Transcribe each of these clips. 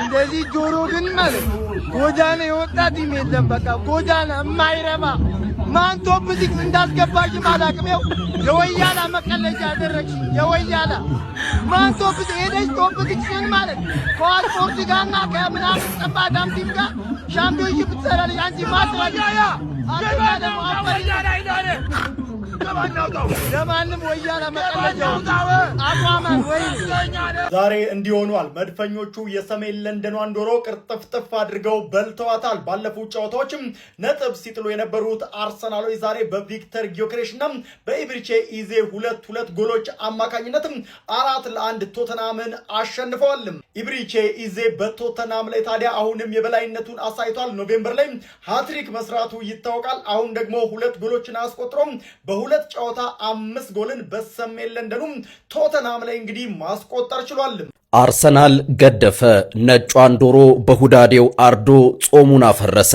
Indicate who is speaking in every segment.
Speaker 1: እንደዚህ ጆሮ ግን ማለት ጎዳና የወጣ ቲም የለም። በቃ ጎዳና የማይረባ ማን ቶፕ ሲክስ እንዳስገባሽም አላውቅም። ይኸው የወያላ መቀለጃ ያደረግሽ የወያላ ማን ቶፕ ሄደሽ ቶፕ ሲክስን ማለት ከዋል ፖርቱጋልና ከምናምን ጠባዳም ቲም ጋር ሻምፒዮንሺፕ ትሰራለች። አንቺ ማስረጃያ አረጋለሁ አፈሪያና አይዳለ ለማንም ወያላ መቀለጃው አቋማን ወይ
Speaker 2: ዛሬ እንዲሆኗል። መድፈኞቹ የሰሜን ለንደኗን ዶሮ ቅርጥፍጥፍ አድርገው በልተዋታል። ባለፉት ጨዋታዎችም ነጥብ ሲጥሉ የነበሩት አርሰናሎች ዛሬ በቪክተር ጊዮኬሬሽና በኢብሪቼ ኢዜ ሁለት ጎሎች አማካኝነት 4-1 ቶተናምን አሸንፈዋል። ኢብሪቼ ኢዜ በቶተናም ላይ ታዲያ አሁንም የበላይነቱን አሳይቷል። ኖቬምበር ላይ ሃትሪክ መስራቱ ይታወቃል። አሁን ደግሞ 2 ጎሎችን አስቆጥሮም በሁለት ጨዋታ 5 ጎልን በሰሜን ለንደኑ ቶተናም ላይ እንግዲህ ማስቆጠር ችሏል።
Speaker 3: አርሰናል ገደፈ። ነጯን ዶሮ በሁዳዴው አርዶ ጾሙን አፈረሰ።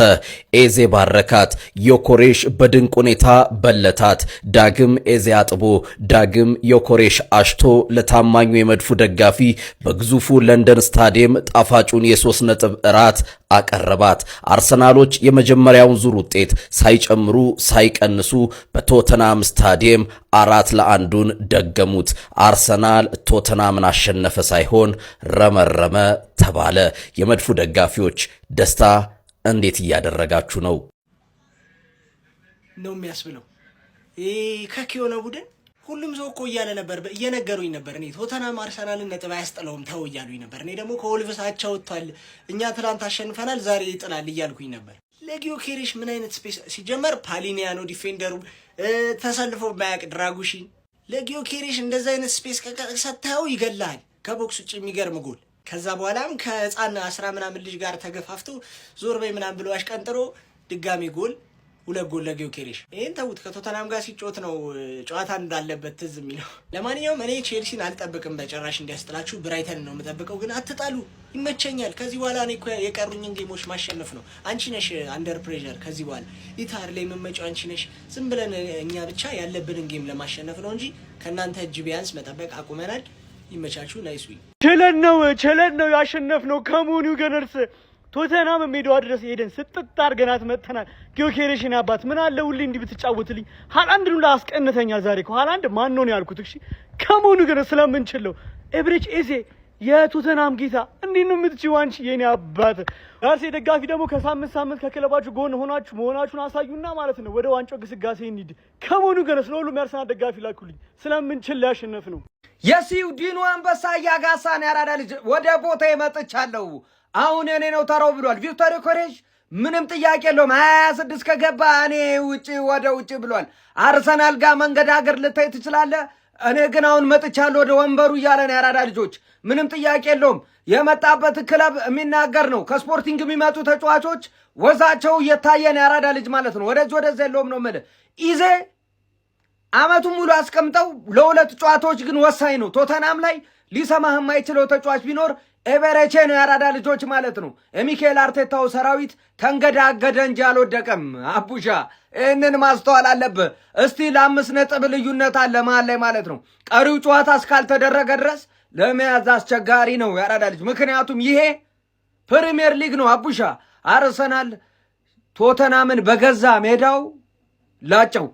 Speaker 3: ኤዜ ባረካት። ዮኮሬሽ በድንቅ ሁኔታ በለታት። ዳግም ኤዜ አጥቦ ዳግም ዮኮሬሽ አሽቶ ለታማኙ የመድፉ ደጋፊ በግዙፉ ለንደን ስታዲየም ጣፋጩን የ3 ነጥብ እራት አቀረባት። አርሰናሎች የመጀመሪያውን ዙር ውጤት ሳይጨምሩ ሳይቀንሱ በቶተናም ስታዲየም 4-1 ደገሙት። አርሰናል ቶተናምን አሸነፈ ሳይሆን ረመረመ ተባለ። የመድፉ ደጋፊዎች ደስታ እንዴት እያደረጋችሁ ነው
Speaker 4: የሚያስብለው? ከኪዮነ ቡድን ሁሉም ሰው እኮ እያለ ነበር፣ እየነገሩኝ ነበር። እኔ ቶተናም አርሰናልን ነጥብ አያስጥለውም ተው እያሉኝ ነበር። እኔ ደግሞ ከወልቭስ አቻ ወጥቷል፣ እኛ ትላንት አሸንፈናል፣ ዛሬ ይጥላል እያልኩኝ ነበር። ለጊዮኬሬሽ ምን አይነት ስፔስ ሲጀመር ፓሊኒያኖ ዲፌንደሩ ተሰልፎ ማያቅ ድራጉሺን ለጊዮኬሬሽ እንደዛ አይነት ስፔስ ሰጥተው ይገላል። ከቦክስ ውጭ የሚገርም ጎል። ከዛ በኋላም ከህፃን 10 ምናምን ልጅ ጋር ተገፋፍቶ ዞር በይ ምናምን ብሎ አሽቀንጥሮ ድጋሚ ጎል፣ 2 ጎል ለጊዮኬሬሽ። ይሄን ተውት። ከቶተናም ጋር ሲጮት ነው ጨዋታ እንዳለበት ትዝ የሚለው። ለማንኛውም እኔ ቼልሲን አልጠብቅም በጭራሽ እንዲያስጥላችሁ፣ ብራይተን ነው የምጠብቀው። ግን አትጣሉ፣ ይመቸኛል። ከዚህ በኋላ እኔ የቀሩኝን ጌሞች ማሸነፍ ነው። አንቺ ነሽ አንደር ፕሬሸር። ከዚህ በኋላ ኢታር ላይ የምመጪው አንቺ ነሽ። ዝም ብለን እኛ ብቻ ያለብንን ጌም ለማሸነፍ ነው እንጂ ከእናንተ እጅ ቢያንስ መጠበቅ አቁመናል። ይመቻችሁ። ናይስ ዊን።
Speaker 1: ቸለን ነው ያሸነፍነው። ከሙኑ ገነርስ ቶተናም ሜዳዋ ድረስ ሄደን ስጥጥ አድርገናት መጥተናል። ጊዮኬሬሽን አባት ምን አለ ሁሌ እንዲህ ብትጫወትልኝ። ሃላንድ ነው አስቀንተኛል ዛሬ። ከሃላንድ ማን ነው ያልኩት? እሺ ከሙኑ ገነርስ ስለምንችለው ኤብሪች ኤዜ የቶተናም ጌታ እንዴት ነው የምትችይው አንቺ የኔ አባት። ራሴ ደጋፊ ደግሞ ከሳምንት ከክለባችሁ ጎን መሆናችሁን አሳዩና ማለት ነው ወደ ዋንጫው ግስጋሴ እንሂድ። ከሙኑ ገነርስ ለሁሉም ያርሰናል ደጋፊ ላኩልኝ። ስለምንችል ያሸነፍ ነው።
Speaker 5: የስዊድኑ አንበሳ ያጋሳን ያራዳ ልጅ ወደ ቦታ መጥቻለሁ። አሁን እኔ ነው ተራው ብሏል ቪክተር ዮኬሬሽ። ምንም ጥያቄ የለውም። 26 ከገባ እኔ ወደ ውጪ ብሏል። አርሰናል ጋር መንገዳገር ልታይ ትችላለህ። እኔ ግን አሁን መጥቻለሁ ወደ ወንበሩ እያለ ነው ያራዳ ልጆች። ምንም ጥያቄ የለውም። የመጣበት ክለብ የሚናገር ነው። ከስፖርቲንግ የሚመጡ ተጫዋቾች ወዛቸው እየታየ ነው ያራዳ ልጅ ማለት ነው። ወደዚህ የለውም ነው የምልህ። ኢዜ አመቱን ሙሉ አስቀምጠው ለ2 ጨዋታዎች ግን ወሳኝ ነው። ቶተናም ላይ ሊሰማህ የማይችለው ተጫዋች ቢኖር ኤቤሬቼ ነው ያራዳ ልጆች ማለት ነው። የሚካኤል አርቴታው ሰራዊት ተንገዳገደ እንጂ አልወደቀም። አቡሻ ይህንን ማስተዋል አለብህ። እስቲ ለ5 ነጥብ ልዩነት አለ መሀል ላይ ማለት ነው። ቀሪው ጨዋታ እስካልተደረገ ድረስ ለመያዝ አስቸጋሪ ነው ያራዳ ልጅ። ምክንያቱም ይሄ ፕሪሚየር ሊግ ነው። አቡሻ አርሰናል ቶተናምን በገዛ ሜዳው ላጨው።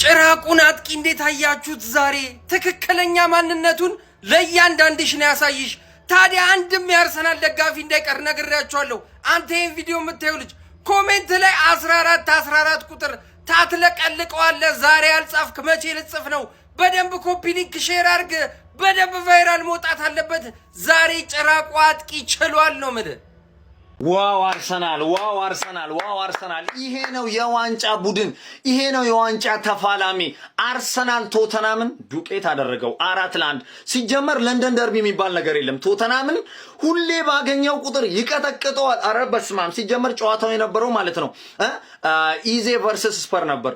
Speaker 6: ጭራቁን አጥቂ እንዴት አያችሁት? ዛሬ ትክክለኛ ማንነቱን ለእያንዳንድሽ ነው ያሳይሽ። ታዲያ አንድም የአርሰናል ደጋፊ እንዳይቀር ነግሬያችኋለሁ። አንተ ይህን ቪዲዮ የምታየው ልጅ ኮሜንት ላይ 14 ቁጥር ታትለቀልቀዋለህ። ዛሬ ያልጻፍክ መቼ ልጽፍ ነው? በደንብ ኮፒ ሊንክ ሼር አድርግ። በደንብ ቫይራል መውጣት አለበት። ዛሬ ጭራቁ አጥቂ ችሏል ነው የምልህ።
Speaker 7: ዋው አርሰናል፣ ዋው አርሰናል፣ ዋው አርሰናል! ይሄ ነው የዋንጫ ቡድን፣ ይሄ ነው የዋንጫ ተፋላሚ። አርሰናል ቶተናምን ዱቄት አደረገው 4-1። ሲጀመር ለንደን ደርቢ የሚባል ነገር የለም። ቶተናምን ሁሌ ባገኘው ቁጥር ይቀጠቅጠዋል። አረ በስማም! ሲጀመር ጨዋታው የነበረው ማለት ነው ኢዜ ቨርሰስ ስፐር ነበር።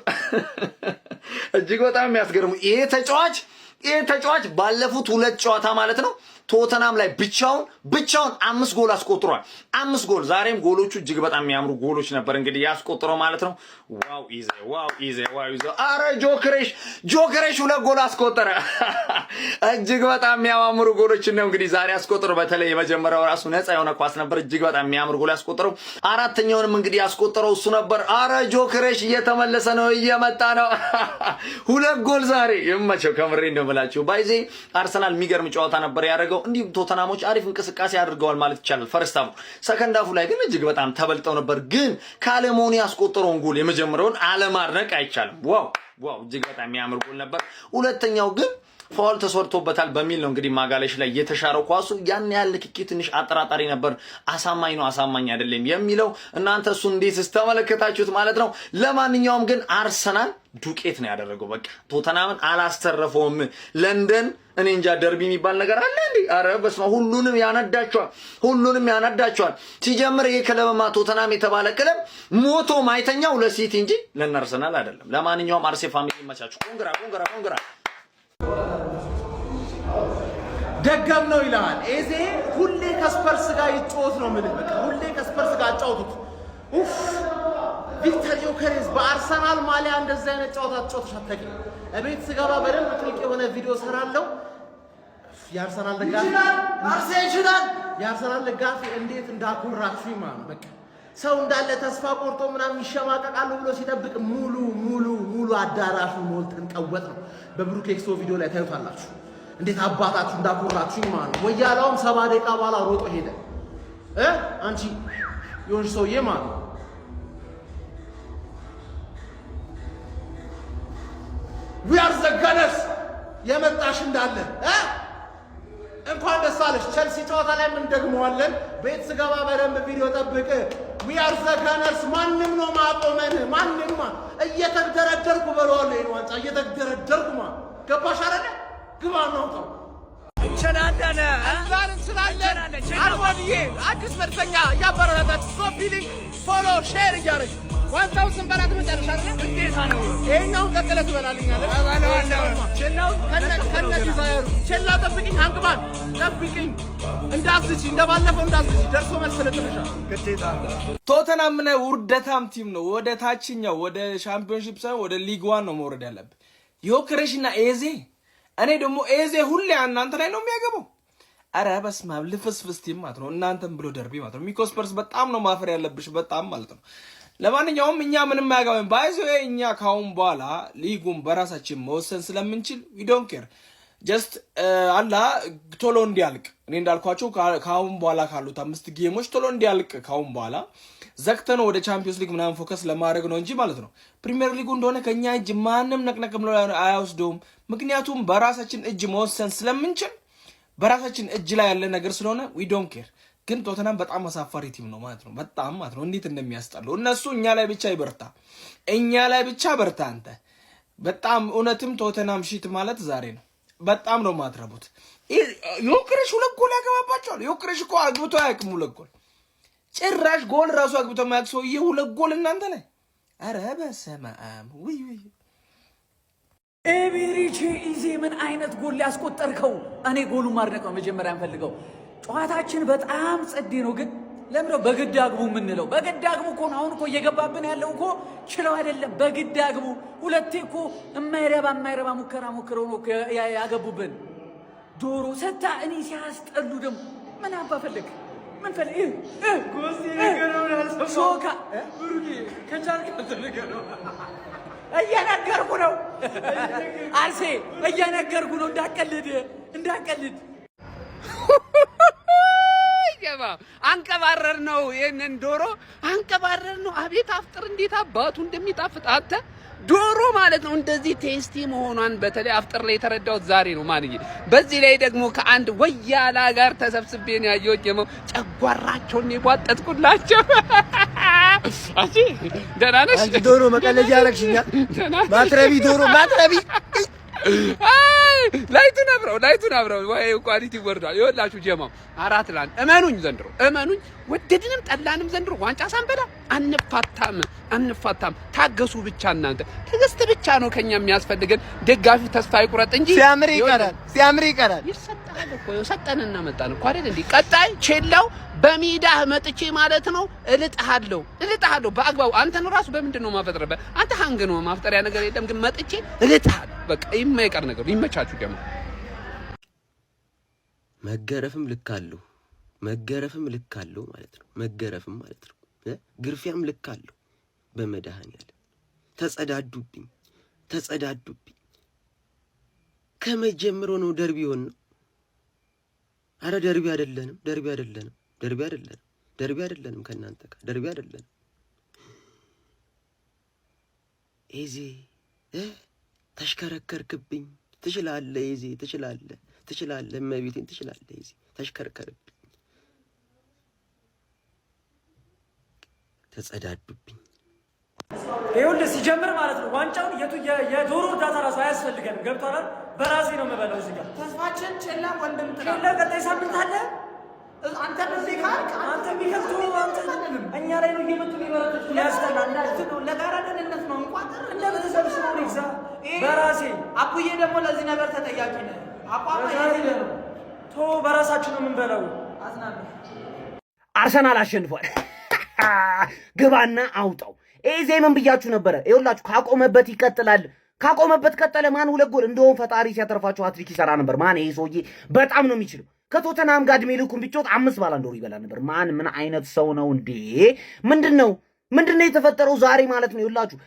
Speaker 7: እጅግ በጣም የሚያስገርሙ ይሄ ተጫዋች ይሄ ተጫዋች ባለፉት 2 ጨዋታ ማለት ነው ቶተናም ላይ ብቻውን 5 ጎል አስቆጥሯል። 5 ጎል። ዛሬም ጎሎቹ እጅግ በጣም የሚያምሩ ጎሎች ነበር እንግዲህ ያስቆጥረው ማለት ነው። ዋው ኢዜ። አረ ጆክሬሽ 2 ጎል አስቆጠረ። እጅግ በጣም የሚያማምሩ ጎሎች ነው እንግዲህ ዛሬ ያስቆጥረው። በተለይ የመጀመሪያው ራሱ ነፃ የሆነ ኳስ ነበር፣ እጅግ በጣም የሚያምር ጎል ያስቆጠረው። አራተኛውንም እንግዲህ ያስቆጠረው እሱ ነበር። አረ ጆክሬሽ እየተመለሰ ነው፣ እየመጣ ነው። 2 ጎል ዛሬ ይመቸው። ከምሬ ነው የምላችሁ። ባይዜ አርሰናል የሚገርም ጨዋታ ነበር ያደረገው። እንዲሁም ቶተናሞች አሪፍ እንቅስቃሴ አድርገዋል ማለት ይቻላል። ፈርስት ሃፍ ሰከንድ ሃፉ ላይ ግን እጅግ በጣም ተበልጠው ነበር። ግን ካለሞኒ ያስቆጠረውን ጎል የመጀመሪያውን አለማድነቅ አይቻልም። ዋው እጅግ በጣም የሚያምር ጎል ነበር። ሁለተኛው ግን ፋውል ተሰርቶበታል በሚል ነው እንግዲህ ማጋለሽ ላይ የተሻረው ኳሱ። ያን ያህል ንክኪ ትንሽ አጠራጣሪ ነበር። አሳማኝ ነው አሳማኝ አይደለም የሚለው እናንተ እሱ እንዴት ተመለከታችሁት ማለት ነው። ለማንኛውም ግን አርሰናል ዱቄት ነው ያደረገው። በቃ ቶተናምን አላስተረፈውም። ለንደን እኔ እንጃ ደርቢ የሚባል ነገር አለ እንዴ? አረ በስመ ሁሉንም ያናዳቸዋል። ሲጀምር ይሄ ክለብማ ቶተናም የተባለ ክለብ ሞቶ ማይተኛው ለሲቲ እንጂ ለአርሰናል አይደለም። ለማንኛውም አርሴ ፋሚሊ ይመቻችሁ። ኮንግራ
Speaker 8: ደገም ነው ይላል ኤዜ። ሁሌ ከስፐርስ ጋር ይጫወት ነው ምን በቃ ሁሌ ከስፐርስ ጋር አጫውቱት። ኡፍ ቪክተር ዮከሬስ በአርሰናል ማሊያ እንደዛ አይነት ጨዋታ ተጫውተሽ አታውቂም። እቤት ስገባ በደንብ ጥልቅ የሆነ ቪዲዮ ሰራለሁ። የአርሰናል ደጋፊ ይችላል። የአርሰናል ደጋፊ እንዴት እንዳኮራችሁ ማለት በቃ ሰው እንዳለ ተስፋ ቆርጦ ምናምን ይሸማቀቃሉ ብሎ ሲጠብቅ ሙሉ አዳራሹ ሞልተን ቀወጥ ነው። በብሩክ ኤክሶ ቪዲዮ ላይ ታዩታላችሁ እንዴት አባታችሁ እንዳኮራችሁ ማለት ነው። ወያላውም 70 ደቂቃ በኋላ ሮጦ ሄደ። አንቺ የሆንሽ ሰውዬ ማለት ነው። ዊአር ዘጋነስ የመጣሽ እንዳለ እንኳን ደስ አለሽ። ቸልሲ ጨዋታ ላይ ምን ደግመዋለን። ቤት ስገባ በደንብ ቪዲዮ ጠብቅ። ዊአር ዘጋነስ ማንም ነው ማቆመን። ማንም እየተደረደርኩ በለዋለሁ። ይሄን ዋንጫ እየተደረደርኩ ገባሽ አይደለ? ግባ ነው ተው ቸናዳነ አንዛርን ስላለን አርሞኒዬ አዲስ መድፈኛ ያበረታታች ኮፒሊንግ ፎሎ ሼር እያረግ ዋንጫው ስንበላት መጨረሻ አይደል? እንዴታ ነው ይሄኛው ቀጥለህ ትበላልኛለህ። ቸላው ከነዲዛይሩ ቸላ ጠብቂኝ፣ አንግባን ጠብቂኝ፣ እንዳትስጪ እንደባለፈው እንዳትስጪ። ደርሶ መስለጥልሻ ግዴታ
Speaker 9: ቶተናም ምን ውርደታም ቲም ነው። ወደ ታችኛው ወደ ሻምፒዮንሺፕ ሳይሆን ወደ ሊግ 1 ነው መውረድ ያለብህ። ዮክሬሽና ኤዜ እኔ ደግሞ ኤዜ ሁሌ እናንተ ላይ ነው የሚያገባው። አረ በስመ አብ ልፍስፍስ ቲም ማለት ነው። እናንተም ብሎ ደርቢ ማለት ነው። ሚኮስፐርስ በጣም ነው ማፈር ያለብሽ በጣም ማለት ነው። ለማንኛውም እኛ ምንም አያገባም። ባይዞ እኛ ካሁን በኋላ ሊጉን በራሳችን መወሰን ስለምንችል ዊ ዶንት ኬር ጀስት አላ ቶሎ እንዲያልቅ እኔ እንዳልኳችሁ ካሁን በኋላ ካሉት 5 ጌሞች ቶሎ እንዲያልቅ ካሁን በኋላ ዘክተን ወደ ቻምፒዮንስ ሊግ ምናምን ፎከስ ለማድረግ ነው እንጂ ማለት ነው። ፕሪሚየር ሊጉ እንደሆነ ከኛ እጅ ማንም ነቅነቅ ብሎ አያወስደውም። ምክንያቱም በራሳችን እጅ መወሰን ስለምንችል በራሳችን እጅ ላይ ያለ ነገር ስለሆነ ዊ ዶንት ኬር። ግን ቶተናም በጣም አሳፋሪ ቲም ነው ማለት ነው። በጣም ማለት ነው እንዴት እንደሚያስጠሉ እነሱ እኛ ላይ ብቻ በርታ አንተ። በጣም እውነትም ቶተናም ሺት ማለት ዛሬ ነው። በጣም ነው ማትረቡት። ዮክሬሽ 2 ጎል ያገባባቸዋል። ዮክሬሽ እኮ አግብቶ አያውቅም 2 ጎል ጭራሽ ጎል ራሱ አግብቶ ማያውቅ ሰውዬ 2 ጎል እናንተ ላይ። አረ በስመ አብ ውይ
Speaker 10: ኤቢሪቺ ኢዜ ምን አይነት ጎል ያስቆጠርከው! እኔ ጎሉ ማድነቅ ነው መጀመሪያ እንፈልገው። ጨዋታችን በጣም ጸዴ ነው፣ ግን ለምንድነው በግድ አግቡ የምንለው? በግድ አግቡ እኮ ነው አሁን እኮ እየገባብን ያለው እኮ ችለው አይደለም። በግድ አግቡ። ሁለቴ እኮ የማይረባ ሙከራ ሞክረው ነው ያገቡብን። ዶሮ ሰታ እኔ ሲያስጠሉ ደግሞ ምን አባ ፈልግ ምን ፈልግ ጎሲ ነገሩ ሶካ ብሩኪ ከቻልከ ተነገሩ እየነገርኩ ነው አርሴ እየነገርኩ ነው። እንዳቀልድ ይገባ አንቀባረር ነው። ይሄንን ዶሮ አንቀባረር ነው። አቤት አፍጥር እንዴት አባቱ እንደሚጣፍጥ አንተ ዶሮ ማለት ነው። እንደዚህ ቴስቲ መሆኗን በተለይ አፍጥር ላይ የተረዳሁት ዛሬ ነው ማንዬ። በዚህ ላይ ደግሞ ከአንድ ወያላ ጋር ተሰብስቤ ነው ያየሁት። ጨጓራቸውን የቧጠጥኩላቸው። አቺ ደህና ነሽ?
Speaker 8: አንቺ ዶሮ መቀለጃ ያረግሽኛ ማትረቢ ዶሮ ማትረቢ።
Speaker 11: ላይቱን አብረው ወይ ኳሊቲ ወርዷል። ይኸውላችሁ ጀማው 4-1 እመኑኝ፣ ዘንድሮ እመኑኝ፣ ወደድንም ጠላንም ዘንድሮ ዋንጫ ሳንበላ አንፋታም። ታገሱ ብቻ እናንተ፣ ትዕግስት ብቻ ነው ከኛ የሚያስፈልገን። ደጋፊው ተስፋ ይቁረጥ እንጂ
Speaker 5: ሲያምር ይቀራል።
Speaker 11: ይሰጣል እኮ ሰጠንና መጣን እኮ አይደል እንዴ? ቀጣይ ቼላው በሜዳህ መጥቼ ማለት ነው እልጥሃለሁ በአግባቡ። አንተን ራሱ በምንድን ነው ማፈጥረበት? አንተ ሃንግ ነው ማፍጠሪያ ነገር የለም፣ ግን መጥቼ እልጥሃለሁ። በቃ የማይቀር ነገር ይመቻችሁ። ደግሞ
Speaker 12: መገረፍም ልክ አለው ማለት ነው። መገረፍም ማለት ነው። ግርፊያም ልክ አለው። በመድኃኒዓለም ተጸዳዱብኝ። ከመጀመሩ ነው ደርቢ ሆነ። አረ ደርቢ አይደለንም ከናንተ ጋር ደርቢ አይደለንም። ኤዜ ተሽከረከርክብኝ። ትችላለህ ኤዜ፣ ትችላለህ እመቤቴን፣ ትችላለህ ኤዜ፣ ተሽከርከርብኝ። ተጸዳዱብኝ።
Speaker 1: ይኸውልህ ሲጀምር ማለት ነው ዋንጫውን የዶሮ እርዳታ ራሱ አያስፈልገንም። ገብቶሃል? በራሴ ነው የምበላው። እዚህ ጋር
Speaker 4: ተስፋችን ቼላ ወንድም
Speaker 1: ቼላ ቀጣይ ሳምንት አለ።
Speaker 4: አንተ በዚህ ካልክ
Speaker 1: አንተ ቢከፍቱ እኛ ላይ ነው እየመጡ የሚበረቱት። ያስጠላል።
Speaker 4: ለጋራ ደህንነት ነው እንኳን
Speaker 1: እንደ ቤተሰብ ስለሆነ ይግዛ በራሴ።
Speaker 4: አቡዬ ደግሞ ለዚህ ነገር ተጠያቂ ነህ።
Speaker 1: በራሳችን ነው የምንበላው።
Speaker 5: አርሰናል አሸንፏል። ግባና አውጣው። ኤዜ ምን ብያችሁ ነበረ? ይኸውላችሁ ካቆመበት ይቀጥላል። ካቆመበት ቀጠለ። ማን 2 ጎል እንደውም ፈጣሪ ሲያተርፋቸው ሃትሪክ ይሰራ ነበር። ማን ይሄ ሰውዬ በጣም ነው የሚችለው። ከቶተናም ጋር እድሜ ልኩን ቢጮት 5 ባላንዶር ይበላ ነበር። ምን አይነት ሰው ነው እንዴ? ምንድነው የተፈጠረው ዛሬ ማለት ነው? ይኸውላችሁ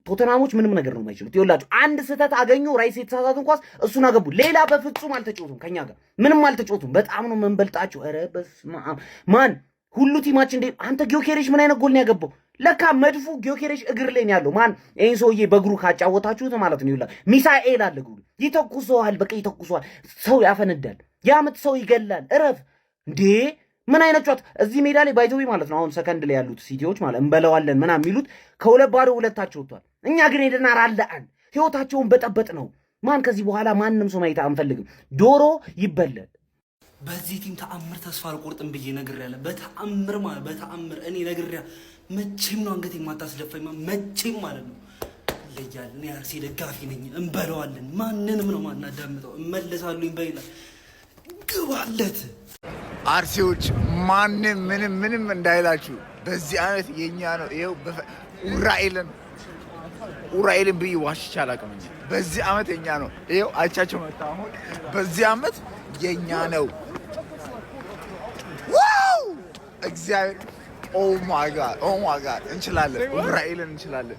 Speaker 5: ቶተናሞች ምንም ነገር ነው የማይችሉት። ይኸውላችሁ አንድ ስህተት አገኙ። ራይስ የተሳሳቱን ኳስ እሱን አገቡ። ሌላ በፍጹም አልተጫወቱም። ከኛ ጋር ምንም አልተጫወቱም። በጣም ነው መንበልጣቸው። ኧረ በስመ አብ ማን ሁሉ ቲማችን እንደ አንተ ጊዮኬሬሽ ምን አይነት ጎል ነው ያገባው? ለካ መድፉ ጊዮኬሬሽ እግር ላይ ነው ያለው። ማን ይሄን ሰውዬ በእግሩ ካጫወታችሁት ማለት ነው ይላል። ሚሳኤል አለ እግሩ ይተኩሰዋል። በቃ ይተኩሰዋል። ሰው ያፈነዳል። ያመት ሰው ይገላል። እረፍ እንዴ! ምን አይነት ጨዋታ እዚህ ሜዳ ላይ ባይዘዊ ማለት ነው። አሁን ሰከንድ ላይ ያሉት ሲቲዎች ማለት እንበለዋለን ምናምን የሚሉት ከ2-0 ሁለታቸው ወጥቷል። እኛ ግን ሄደና አራለአን ህይወታቸውን በጠበጥ ነው። ማን ከዚህ በኋላ ማንንም ሰው ማየት አንፈልግም። ዶሮ ይበላል።
Speaker 4: በዚህ ቲም ተአምር ተስፋ አልቆርጥም ብዬ ነግሬያለሁ። በተአምር እኔ ነግሬያለሁ። መቼም ነው አንገቴ የማታስደፋኝ፣ መቼም ማለት ነው። ለያል እኔ አርሴ ደጋፊ ነኝ። እንበለዋለን። ማንንም ነው ማናዳምጠው። እመለሳለሁ በይላ ግባለት።
Speaker 13: አርሴዎች ማንም ምንም እንዳይላችሁ በዚህ ዓመት የኛ ነው። ይሄው ኡራኤልን ብዬ ዋሽቼ አላውቅም እንጂ በዚህ ዓመት የኛ ነው። ይሄው አይቻቸው መጣ። አሁን በዚህ ዓመት የኛ ነው። ዋው እግዚአብሔር ኦ ማይ ጋድ እንችላለን። ኡራኤልን እንችላለን።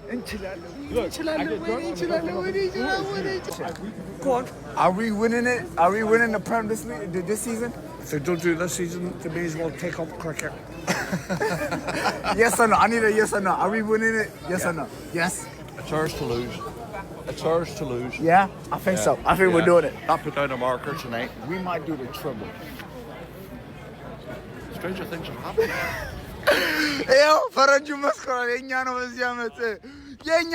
Speaker 13: Are we winning it? Are we winning the Premier League this season?
Speaker 14: If they don't do it this season, they may as well take up cricket.
Speaker 13: Yes or no? I need a yes or no. Are we winning it? Yes or no? Yes.
Speaker 14: It's ours to lose.
Speaker 13: Yeah, I think so. I think we're doing it.
Speaker 14: I'll put down a marker tonight.
Speaker 13: We might do the triple.
Speaker 14: Stranger things have happened.
Speaker 13: Yo, ፈረንጁ መስከረም የኛ ነው በዚህ ዓመት የኛ